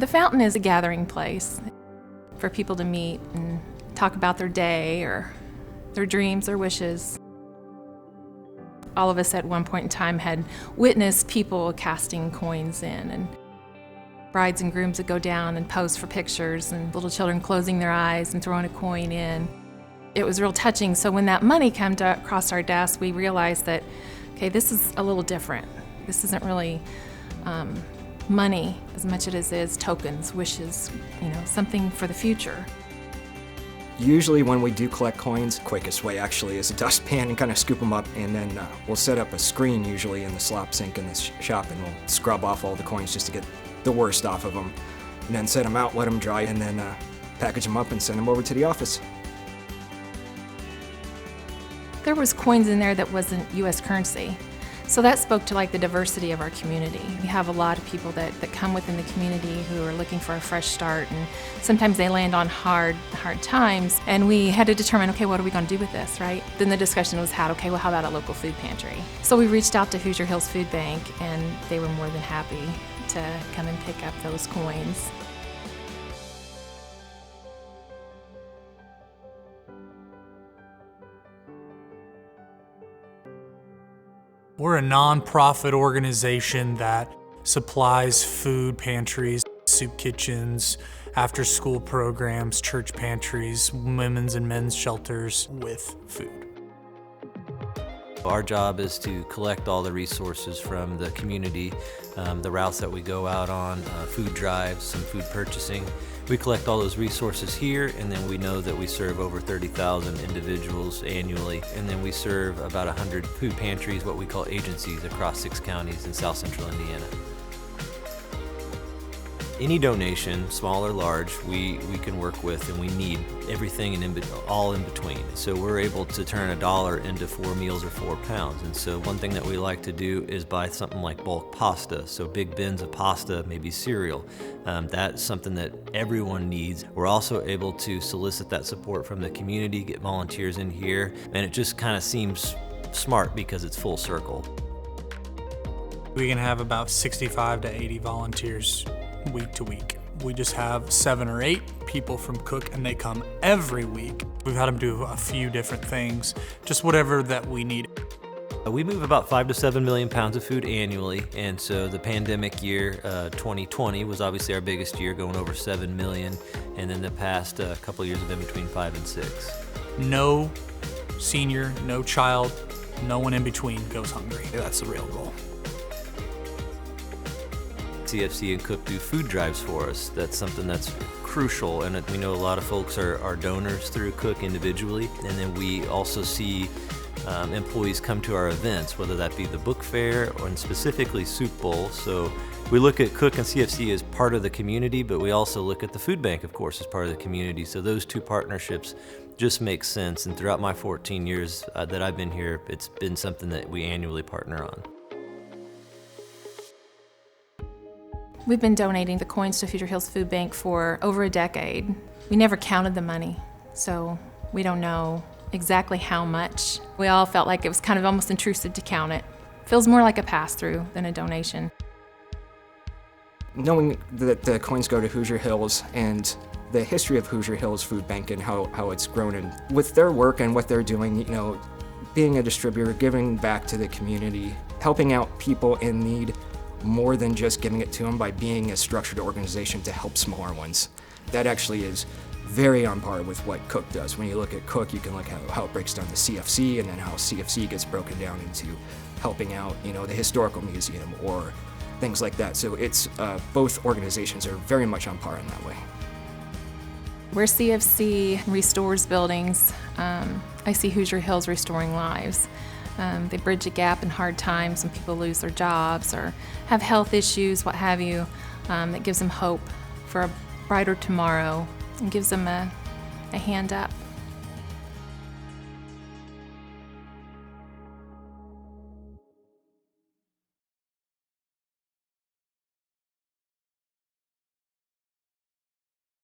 The fountain is a gathering place for people to meet and talk about their day or their dreams or wishes. All of us at one point in time had witnessed people casting coins in, and brides and grooms would go down and pose for pictures, and little children closing their eyes and throwing a coin in. It was real touching. So when that money came across our desk, we realized that, okay, this is a little different. This isn't really money as much as it is tokens, wishes, something for the future. Usually when we do collect coins, the quickest way actually is a dustpan and kind of scoop them up, and then we'll set up a screen usually in the slop sink in the shop, and we'll scrub off all the coins just to get the worst off of them, and then set them out, let them dry, and then package them up and send them over to the office. There was coins in there that wasn't U.S. currency. So that spoke to the diversity of our community. We have a lot of people that come within the community who are looking for a fresh start, and sometimes they land on hard times, and we had to determine, okay, what are we going to do with this, right? Then the discussion was how about a local food pantry? So we reached out to Hoosier Hills Food Bank, and they were more than happy to come and pick up those coins. We're a nonprofit organization that supplies food pantries, soup kitchens, after-school programs, church pantries, women's and men's shelters with food. Our job is to collect all the resources from the community, the routes that we go out on, food drives, some food purchasing. We collect all those resources here, and then we know that we serve over 30,000 individuals annually, and then we serve about 100 food pantries, what we call agencies, across 6 counties in south central Indiana. Any donation, small or large, we can work with, and we need everything all in between. So we're able to turn $1 into 4 meals or 4 pounds. And so one thing that we like to do is buy something like bulk pasta. So big bins of pasta, maybe cereal. That's something that everyone needs. We're also able to solicit that support from the community, get volunteers in here, and it just kind of seems smart because it's full circle. We can have about 65 to 80 volunteers week to week. We just have 7 or 8 people from Cook, and they come every week. We've had them do a few different things, just whatever that we need. We move about 5 to 7 million pounds of food annually, and so the pandemic year, 2020, was obviously our biggest year, going over 7 million, and then the past couple of years have been between 5 and 6. No senior, no child, no one in between goes hungry. That's the real goal. CFC and Cook do food drives for us. That's something that's crucial, and we know a lot of folks are donors through Cook individually, and then we also see employees come to our events, whether that be the book fair or specifically Soup Bowl. So we look at Cook and CFC as part of the community, but we also look at the food bank, of course, as part of the community. So those two partnerships just make sense, and throughout my 14 years that I've been here, it's been something that we annually partner on. We've been donating the coins to Hoosier Hills Food Bank for over a decade. We never counted the money, so we don't know exactly how much. We all felt like it was kind of almost intrusive to count it. Feels more like a pass-through than a donation. Knowing that the coins go to Hoosier Hills and the history of Hoosier Hills Food Bank and how it's grown, and with their work and what they're doing, being a distributor, giving back to the community, helping out people in need, more than just giving it to them by being a structured organization to help smaller ones. That actually is very on par with what Cook does. When you look at Cook, you can look at how it breaks down the CFC, and then how CFC gets broken down into helping out, the historical museum or things like that. So it's both organizations are very much on par in that way. Where CFC restores buildings, I see Hoosier Hills restoring lives. They bridge a gap in hard times when people lose their jobs or have health issues, what have you. That gives them hope for a brighter tomorrow and gives them a hand up.